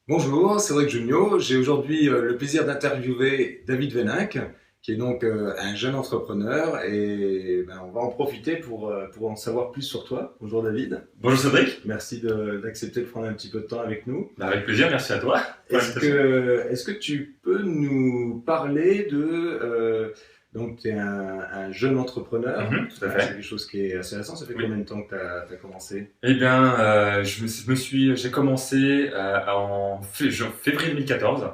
Bonjour, c'est Cédric Junio. J'ai aujourd'hui le plaisir d'interviewer David Veninck, qui est donc un jeune entrepreneur et on va en profiter pour en savoir plus sur toi. Bonjour David, Bonjour Cédric. merci d'accepter de prendre un petit peu de temps avec nous. Avec plaisir, merci à toi pour l'invitation. Est-ce que tu peux nous parler donc tu es un jeune entrepreneur, Tout à c'est fait. quelque chose qui est assez récent, ça fait Oui. combien de temps que tu as commencé? Eh bien, j'ai commencé février 2014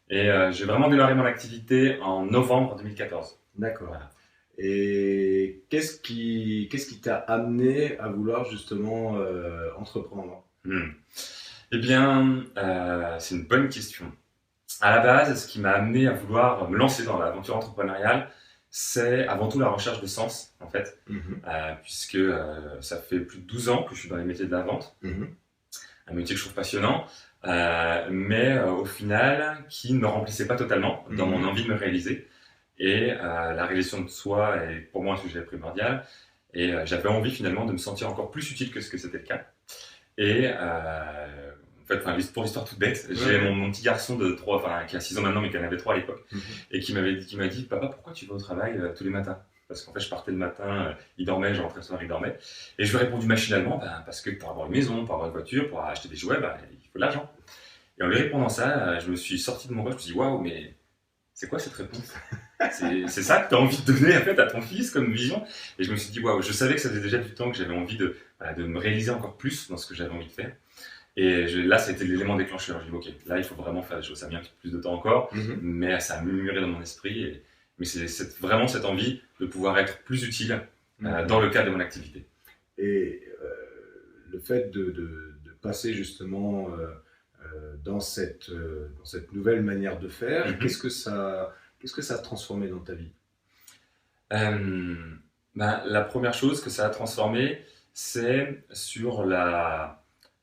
et j'ai vraiment démarré mon activité en novembre 2014. D'accord. Voilà. Et qu'est-ce qui t'a amené à vouloir justement entreprendre? Hmm. Eh bien, c'est une bonne question. À la base, ce qui m'a amené à vouloir me lancer dans l'aventure entrepreneuriale, c'est avant tout la recherche de sens, en fait, Mhm, puisque ça fait plus de 12 ans que je suis dans les métiers de la vente. mhm, Un métier que je trouve passionnant, mais au final, qui ne me remplissait pas totalement dans mon mhm, envie de me réaliser. Et la réalisation de soi est pour moi un sujet primordial. Et j'avais envie finalement de me sentir encore plus utile que ce que c'était le cas. Et en fait, pour l'histoire toute bête, j'ai ouais, mon petit garçon de 3, qui a 6 ans maintenant, mais qui en avait 3 à l'époque, mhm, et qui m'a dit, papa, pourquoi tu vas au travail tous les matins? Parce qu'en fait, je partais le matin, il dormait, je rentrais le soir, il dormait. Et je lui ai répondu machinalement, parce que pour avoir une maison, pour avoir une voiture, pour acheter des jouets, il faut de l'argent. Et en lui répondant ça, je me suis sorti de mon corps, je me suis dit, waouh, mais c'est quoi cette réponse? C'est ça que tu as envie de donner en fait, à ton fils comme vision? Et je me suis dit, waouh, je savais que ça faisait déjà du temps que j'avais envie de me réaliser encore plus dans ce que j'avais envie de faire. Et là, ça a été l'élément déclencheur. J'ai dit, ok, là, il faut vraiment faire des choses. Ça a mis un petit peu plus de temps encore, mhm, mais ça a murmuré dans mon esprit. Mais c'est vraiment cette envie de pouvoir être plus utile mhm. dans le cadre de mon activité. Et le fait de passer justement dans cette nouvelle manière de faire, Mhm. qu'est-ce que ça a transformé dans ta vie? Euh, la première chose que ça a transformé, c'est sur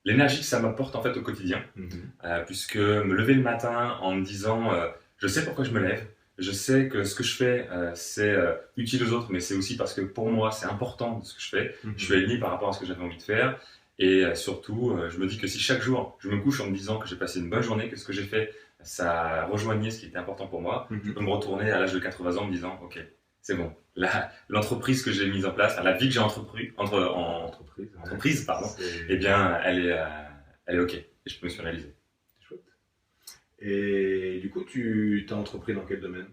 l'énergie que ça m'apporte en fait au quotidien. Mhm, Puisque me lever le matin en me disant je sais pourquoi je me lève, je sais que ce que je fais c'est utile aux autres, mais c'est aussi parce que pour moi c'est important ce que je fais, je suis mhm, aligné par rapport à ce que j'avais envie de faire, et surtout je me dis que si chaque jour je me couche en me disant que j'ai passé une bonne journée, que ce que j'ai fait ça rejoignait ce qui était important pour moi, je peux mhm. me retourner à l'âge de 80 ans en me disant ok, c'est bon, l'entreprise que j'ai mise en place, la vie que j'ai Entreprise, ouais. entreprise, pardon, eh C'est bien elle est ok, et je me suis réalisé. chouette. Et du coup, tu t'as entrepris dans quel domaine?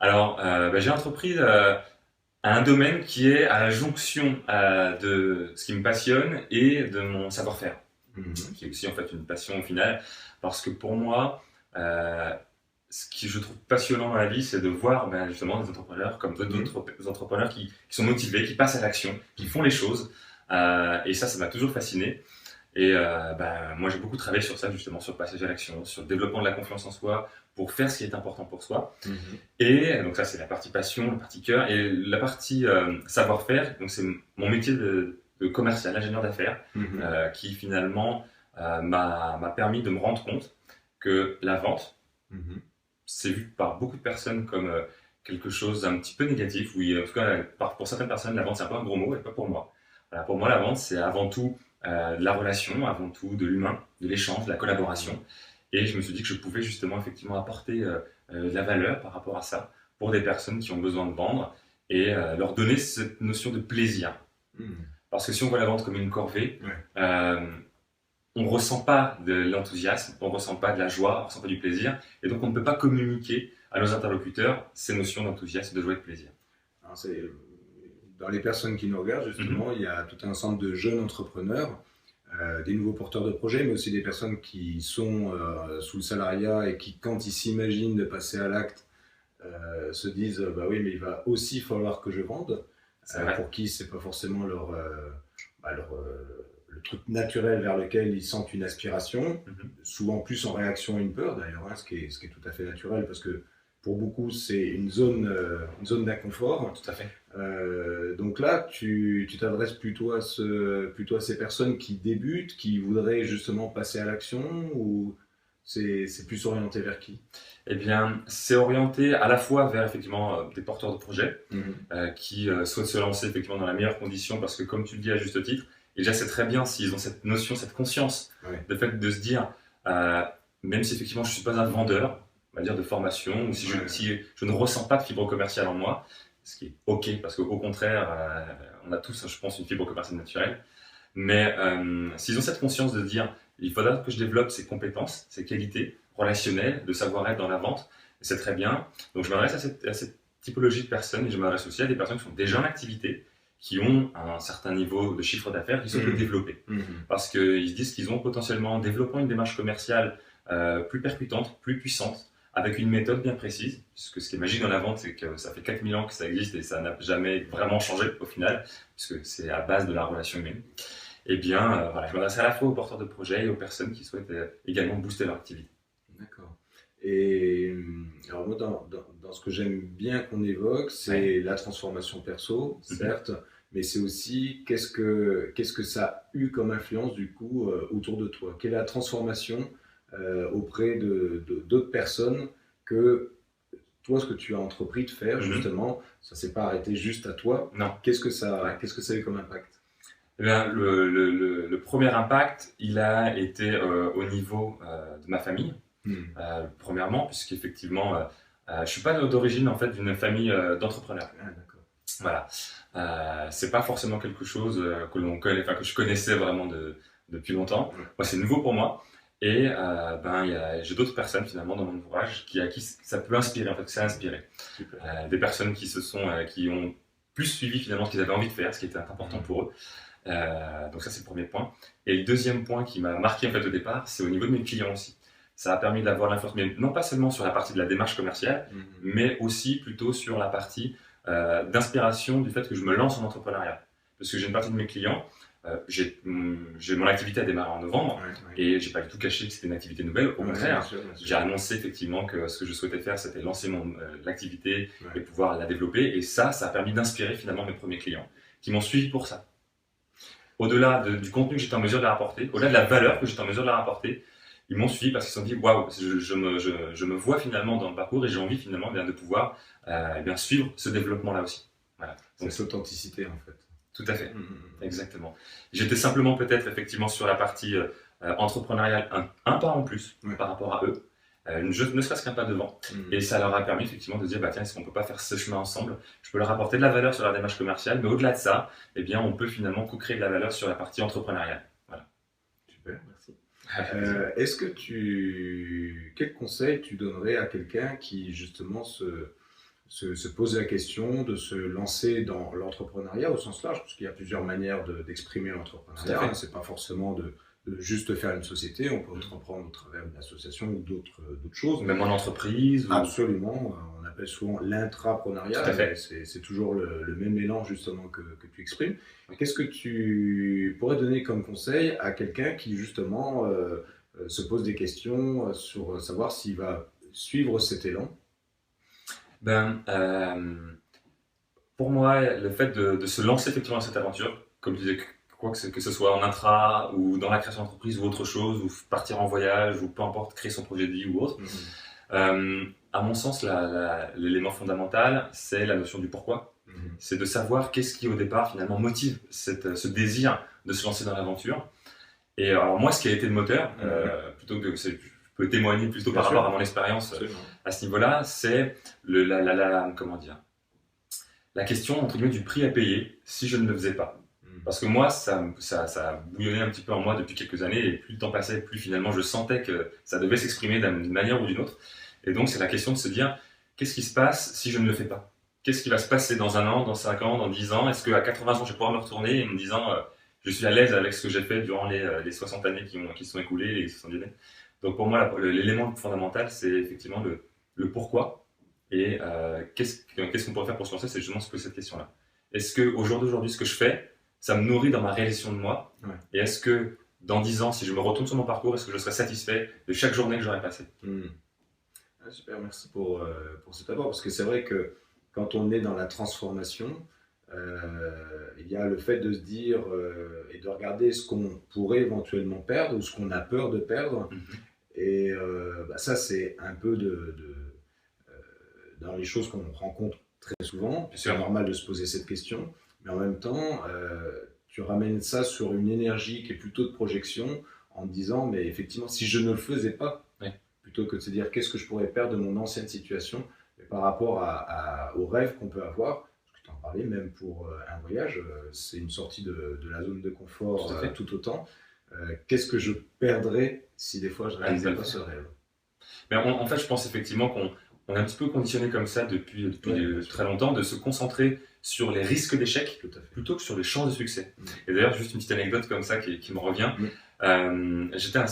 Alors, j'ai entrepris un domaine qui est à la jonction de ce qui me passionne et de mon savoir-faire, Mhm, qui est aussi en fait une passion au final, parce que pour moi, euh, ce que je trouve passionnant dans la vie, c'est de voir justement des entrepreneurs comme mhm, d'autres entrepreneurs qui sont motivés, qui passent à l'action, qui font les choses, et ça m'a toujours fasciné. Et moi, j'ai beaucoup travaillé sur ça, justement, sur le passage à l'action, sur le développement de la confiance en soi, pour faire ce qui est important pour soi. mhm, Et donc ça, c'est la partie passion, la partie cœur. Et la partie savoir-faire, donc c'est mon métier de commercial, ingénieur d'affaires, mhm, qui finalement m'a permis de me rendre compte que la vente, mhm. c'est vu par beaucoup de personnes comme quelque chose d'un petit peu négatif. Oui, en tout cas, pour certaines personnes, la vente, c'est un peu un gros mot, et pas pour moi. Voilà, pour moi, la vente, c'est avant tout de la relation, avant tout de l'humain, de l'échange, de la collaboration. Et je me suis dit que je pouvais justement effectivement apporter de la valeur par rapport à ça pour des personnes qui ont besoin de vendre et leur donner cette notion de plaisir. Mhm. Parce que si on voit la vente comme une corvée, Ouais. euh, on ne ressent pas de l'enthousiasme, on ne ressent pas de la joie, on ne ressent pas du plaisir, et donc on ne peut pas communiquer à nos interlocuteurs ces notions d'enthousiasme, de joie et de plaisir. Alors, dans les personnes qui nous regardent, Mhm. justement, il y a tout un ensemble de jeunes entrepreneurs, des nouveaux porteurs de projets, mais aussi des personnes qui sont sous le salariat et qui, quand ils s'imaginent de passer à l'acte, se disent bah oui, mais il va aussi falloir que je vende. C'est vrai. Pour qui c'est pas forcément le truc naturel vers lequel ils sentent une aspiration, Mhm. souvent plus en réaction à une peur d'ailleurs, hein, ce qui est tout à fait naturel parce que pour beaucoup c'est une zone d'inconfort. Tout à fait. Donc là, tu t'adresses plutôt à ces personnes qui débutent, qui voudraient justement passer à l'action, ou c'est plus orienté vers qui? Eh bien, c'est orienté à la fois vers effectivement des porteurs de projets Mhm. qui souhaitent se lancer effectivement dans la meilleure condition parce que, comme tu le dis à juste titre, déjà c'est très bien s'ils ont cette notion, cette conscience Ouais. de fait de se dire euh, même si effectivement je ne suis pas un vendeur, on va dire, de formation, ou si Ouais. si je ne ressens pas de fibre commerciale en moi, ce qui est OK, parce qu'au contraire, on a tous, je pense, une fibre commerciale naturelle. Mais s'ils ont cette conscience de dire, il faudra que je développe ces compétences, ces qualités relationnelles, de savoir-être dans la vente, c'est très bien. Donc je m'adresse à cette typologie de personnes et je m'adresse aussi à des personnes qui sont déjà en activité, qui ont un certain niveau de chiffre d'affaires, qui souhaitent le développer. Parce qu'ils se disent qu'ils ont potentiellement, en développant une démarche commerciale plus percutante, plus puissante, avec une méthode bien précise, puisque ce qui est magique dans la vente, c'est que ça fait 4000 ans que ça existe et ça n'a jamais vraiment changé au final, puisque c'est à base de la relation humaine. Eh bien, voilà, je m'adresse à la fois aux porteurs de projets et aux personnes qui souhaitent également booster leur activité. D'accord. Et alors moi, dans ce que j'aime bien qu'on évoque, c'est la transformation perso, certes, mais c'est aussi qu'est-ce que ça a eu comme influence du coup autour de toi? Quelle est la transformation auprès d'autres personnes que toi, ce que tu as entrepris de faire, justement, ça ne s'est pas arrêté juste à toi. Non. Qu'est-ce que ça a eu comme impact? Eh bien, le premier impact, il a été au niveau de ma famille. Premièrement, puisqu'effectivement, je ne suis pas d'origine en fait d'une famille d'entrepreneurs. Ah, d'accord. Voilà. C'est pas forcément quelque chose que l'on connaît, enfin que je connaissais vraiment depuis longtemps. Moi, c'est nouveau pour moi. Et j'ai d'autres personnes finalement dans mon entourage à qui ça peut inspirer, en fait, ça a inspiré. Des personnes qui ont plus suivi finalement ce qu'ils avaient envie de faire, ce qui était important pour eux. Donc ça, c'est le premier point. Et le deuxième point qui m'a marqué en fait au départ, c'est au niveau de mes clients aussi. Ça a permis d'avoir l'information, non pas seulement sur la partie de la démarche commerciale, mais aussi plutôt sur la partie d'inspiration du fait que je me lance en entrepreneuriat. Parce que j'ai une partie de mes clients, mon activité a démarré en novembre et j'ai pas du tout caché que c'était une activité nouvelle. Au contraire, bien sûr. J'ai annoncé effectivement que ce que je souhaitais faire, c'était lancer l'activité et pouvoir la développer. Et ça a permis d'inspirer finalement mes premiers clients qui m'ont suivi pour ça. Au-delà du contenu que j'étais en mesure de leur apporter, au-delà de la valeur que j'étais en mesure de leur apporter, ils m'ont suivi parce qu'ils se sont dit waouh, je me vois finalement dans le parcours et j'ai envie finalement de pouvoir suivre ce développement-là aussi. Voilà. Donc c'est l'authenticité en fait. Tout à fait, exactement. J'étais simplement peut-être effectivement sur la partie entrepreneuriale un pas en plus par rapport à eux, ne serait-ce qu'un pas devant. Et ça leur a permis effectivement de dire tiens, est-ce qu'on peut pas faire ce chemin ensemble? Je peux leur apporter de la valeur sur leur démarche commerciale, mais au-delà de ça, eh bien, on peut finalement co-créer de la valeur sur la partie entrepreneuriale. Voilà. Super, merci. Quel conseil tu donnerais à quelqu'un qui justement se pose la question de se lancer dans l'entrepreneuriat au sens large, parce qu'il y a plusieurs manières d'exprimer l'entrepreneuriat. C'est pas forcément de juste faire une société, on peut entreprendre au travers d'une association ou d'autres choses. Même en entreprise. Absolument, on appelle souvent l'intrapreneuriat, c'est toujours le même mélange justement que tu exprimes. Qu'est-ce que tu pourrais donner comme conseil à quelqu'un qui justement se pose des questions sur savoir s'il va suivre cet élan? Pour moi, le fait de se lancer effectivement dans cette aventure, comme tu disais, que ce soit en intra ou dans la création d'entreprise ou autre chose, ou partir en voyage, ou peu importe, créer son projet de vie ou autre, à mon sens, l'élément fondamental, c'est la notion du pourquoi. C'est de savoir qu'est-ce qui au départ finalement motive ce désir de se lancer dans l'aventure. Et alors moi, ce qui a été le moteur, plutôt que je peux témoigner plutôt par rapport à mon expérience à ce niveau-là, c'est la question entre guillemets du prix à payer si je ne le faisais pas. Parce que moi, ça a bouillonné un petit peu en moi depuis quelques années et plus le temps passait, plus finalement je sentais que ça devait s'exprimer d'une manière ou d'une autre. Et donc c'est la question de se dire, qu'est-ce qui se passe si je ne le fais pas? Qu'est-ce qui va se passer dans 1 an, dans 5 ans, dans 10 ans? Est-ce qu'à 80 ans, je vais pouvoir me retourner et me disant, je suis à l'aise avec ce que j'ai fait durant les 60 années qui se sont écoulées, les 70 années. Donc pour moi, l'élément fondamental, c'est effectivement le pourquoi. Et qu'est-ce qu'on pourrait faire pour se lancer? C'est justement se poser cette question-là. Est-ce qu'au jour d'aujourd'hui, ce que je fais, ça me nourrit dans ma réalisation de moi? Et est-ce que dans 10 ans, si je me retourne sur mon parcours, est-ce que je serai satisfait de chaque journée que j'aurai passée? Super, merci pour cet apport, parce que c'est vrai que quand on est dans la transformation, il y a le fait de se dire et de regarder ce qu'on pourrait éventuellement perdre ou ce qu'on a peur de perdre. Et ça, c'est un peu dans les choses qu'on rencontre très souvent. C'est normal de se poser cette question, mais en même temps, tu ramènes ça sur une énergie qui est plutôt de projection en te disant, mais effectivement, si je ne le faisais pas, plutôt que de se dire qu'est-ce que je pourrais perdre de mon ancienne situation, mais par rapport aux rêves qu'on peut avoir. Parce que tu en parlais, même pour un voyage, c'est une sortie de la zone de confort tout autant. Qu'est-ce que je perdrais si des fois je ne réalisais pas ce rêve? Mais en fait, je pense effectivement qu'on est un petit peu conditionné comme ça depuis très longtemps, de se concentrer sur les risques d'échec plutôt que sur les chances de succès. Et d'ailleurs, juste une petite anecdote comme ça qui me revient. J'étais à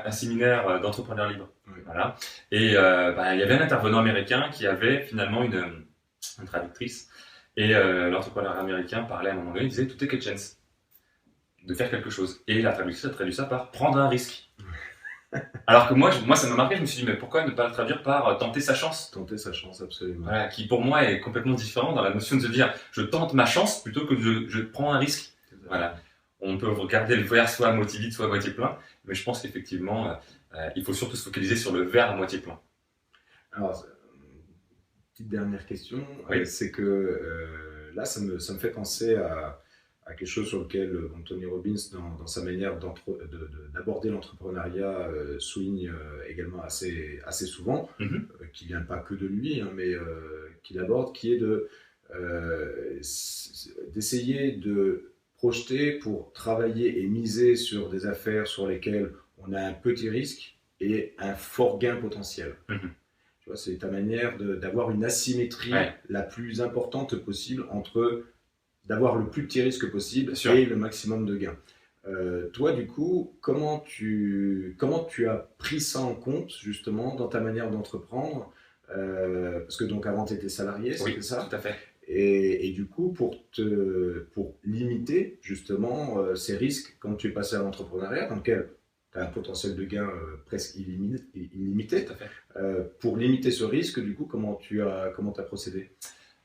un séminaire d'entrepreneurs libres. Voilà. Et il y avait un intervenant américain qui avait finalement une traductrice. Et l'entrepreneur américain parlait à un moment donné, il disait « tout take a chance » de faire quelque chose. Et la traductrice a traduit ça par « prendre un risque ». Alors que moi, ça m'a marqué, je me suis dit, mais pourquoi ne pas le traduire par tenter sa chance? Tenter sa chance, absolument. Voilà, qui pour moi est complètement différent dans la notion de se dire, je tente ma chance plutôt que je prends un risque. Voilà. On peut regarder le verre soit à moitié vide, soit à moitié plein, mais je pense qu'effectivement, il faut surtout se focaliser sur le verre à moitié plein. Alors, petite dernière question, oui. C'est que là, ça me fait penser à quelque chose sur lequel Tony Robbins, dans sa manière d'aborder l'entrepreneuriat, souligne également assez souvent, qui ne vient pas que de lui, hein, mais qu'il aborde, qui est d'essayer de projeter pour travailler et miser sur des affaires sur lesquelles on a un petit risque et un fort gain potentiel. Tu vois, c'est ta manière d'avoir une asymétrie la plus importante possible entre d'avoir le plus petit risque possible et le maximum de gains. Toi, du coup, comment tu as pris ça en compte, justement, dans ta manière d'entreprendre parce que donc avant, tu étais salarié, c'était ça? Tout à fait. Et du coup, pour limiter, justement, ces risques, quand tu es passé à l'entrepreneuriat, dans lequel tu as un potentiel de gain presque illimité, pour limiter ce risque, du coup, comment tu as procédé?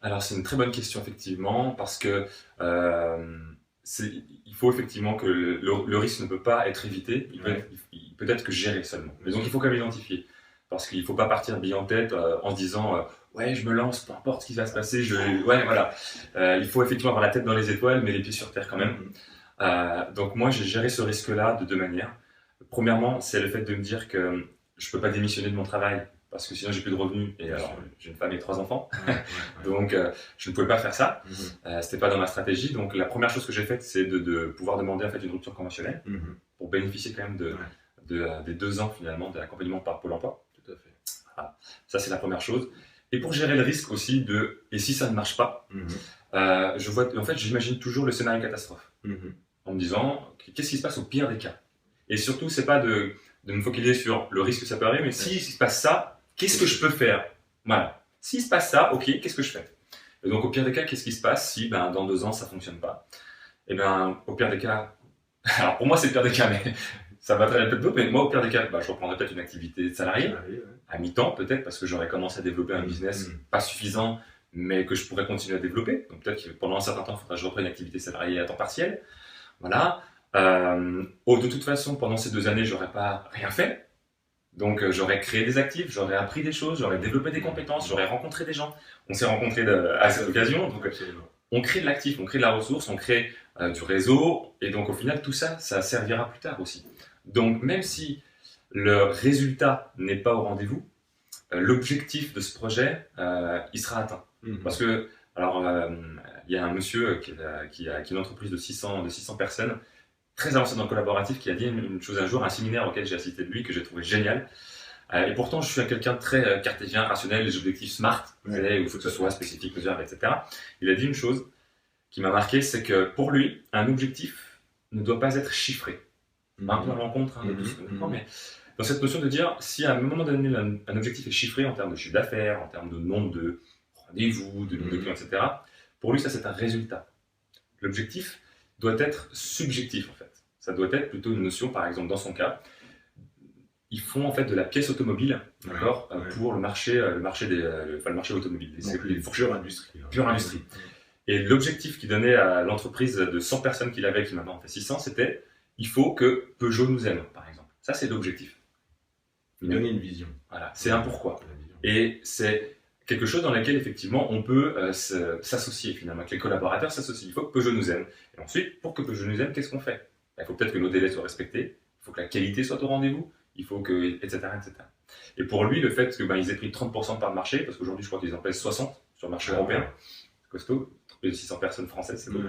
Alors, c'est une très bonne question, effectivement, parce que il faut effectivement que le risque ne peut pas être évité, il peut être que géré seulement. Mais donc, il faut quand même l'identifier, parce qu'il ne faut pas partir bille en tête en se disant ouais, je me lance, peu importe ce qui va se passer, voilà. Il faut effectivement avoir la tête dans les étoiles, mais les pieds sur terre quand même. Donc, moi, j'ai géré ce risque-là de deux manières. Premièrement, c'est le fait de me dire que je ne peux pas démissionner de mon travail, parce que sinon j'ai plus de revenus, et alors j'ai une femme et 3 enfants, donc je ne pouvais pas faire ça, c'était pas dans ma stratégie. Donc la première chose que j'ai faite, c'est de pouvoir demander en fait une rupture conventionnelle pour bénéficier quand même des 2 ans finalement de l'accompagnement par Pôle emploi. Tout à fait. Voilà. Ça c'est la première chose. Et pour gérer le risque aussi et si ça ne marche pas, en fait j'imagine toujours le scénario catastrophe, en me disant qu'est-ce qui se passe au pire des cas. Et surtout c'est pas de me focaliser sur le risque que ça peut arriver, mais s'il se passe ça, qu'est-ce que je peux faire? Voilà. S'il se passe ça, ok, qu'est-ce que je fais? Et donc, au pire des cas, qu'est-ce qui se passe si dans 2 ans, ça ne fonctionne pas? Et bien, au pire des cas, alors pour moi, c'est le pire des cas, mais ça va très peu, mais moi, au pire des cas, je reprendrai peut-être une activité salariée, à mi-temps peut-être, parce que j'aurais commencé à développer un business pas suffisant, mais que je pourrais continuer à développer. Donc, peut-être que pendant un certain temps, il faudra que je reprenne une activité salariée à temps partiel. Voilà. De toute façon, pendant ces 2 années, j'aurais pas rien fait. Donc j'aurais créé des actifs, j'aurais appris des choses, j'aurais développé des compétences, j'aurais rencontré des gens. On s'est rencontrés à cette occasion, donc on crée de l'actif, on crée de la ressource, on crée du réseau, et donc au final tout ça, ça servira plus tard aussi. Donc même si le résultat n'est pas au rendez-vous, l'objectif de ce projet, il sera atteint. Parce que, alors, il y a un monsieur qui a une entreprise de 600 personnes, très avancé dans le collaboratif, qui a dit une chose un jour, un séminaire auquel j'ai assisté de lui, que j'ai trouvé génial. Et pourtant, je suis quelqu'un de très cartésien, rationnel, les objectifs SMART, où il faut que ce soit spécifique, mesurable, etc. Il a dit une chose qui m'a marqué, c'est que pour lui, un objectif ne doit pas être chiffré. Un peu à l'encontre de tout ce qu'on comprend, mais dans cette notion de dire, si à un moment donné, un objectif est chiffré en termes de chiffre d'affaires, en termes de nombre de rendez-vous, de nombre de clients, etc., pour lui, ça, c'est un résultat. L'objectif doit être subjectif, en fait. Ça doit être plutôt une notion, par exemple, dans son cas, ils font en fait de la pièce automobile, d'accord, pour le marché automobile. Donc, les pure industrie. Pure industrie. Et l'objectif qu'il donnait à l'entreprise de 100 personnes qu'il avait, qui maintenant en fait 600, c'était il faut que Peugeot nous aime, par exemple. Ça, c'est l'objectif. Donner une vision. Voilà, c'est un pourquoi. Et c'est quelque chose dans lequel, effectivement, on peut s'associer, finalement, que les collaborateurs s'associent. Il faut que Peugeot nous aime. Et ensuite, pour que Peugeot nous aime, qu'est-ce qu'on fait? Il faut peut-être que nos délais soient respectés, il faut que la qualité soit au rendez-vous, il faut que, etc., etc. Et pour lui, le fait qu'ils aient pris 30% de part de marché, parce qu'aujourd'hui, je crois qu'ils en pèsent 60 sur le marché européen, costaud, 600 personnes françaises, c'est beau.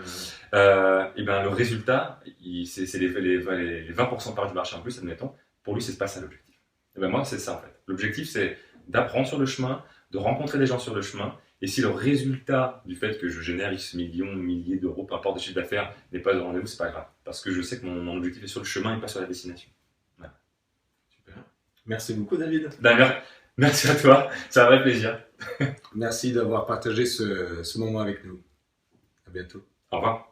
Et ben le résultat, c'est les 20% de part du marché en plus, admettons. Pour lui, c'est pas ça l'objectif. Et ben moi, c'est ça en fait. L'objectif, c'est d'apprendre sur le chemin, de rencontrer des gens sur le chemin. Et si le résultat du fait que je génère X millions, milliers d'euros, peu importe de chiffre d'affaires, n'est pas au rendez-vous, c'est pas grave. Parce que je sais que mon objectif est sur le chemin et pas sur la destination. Voilà. Super. Merci beaucoup, David. Merci à toi, c'est un vrai plaisir. Merci d'avoir partagé ce moment avec nous. À bientôt. Au revoir.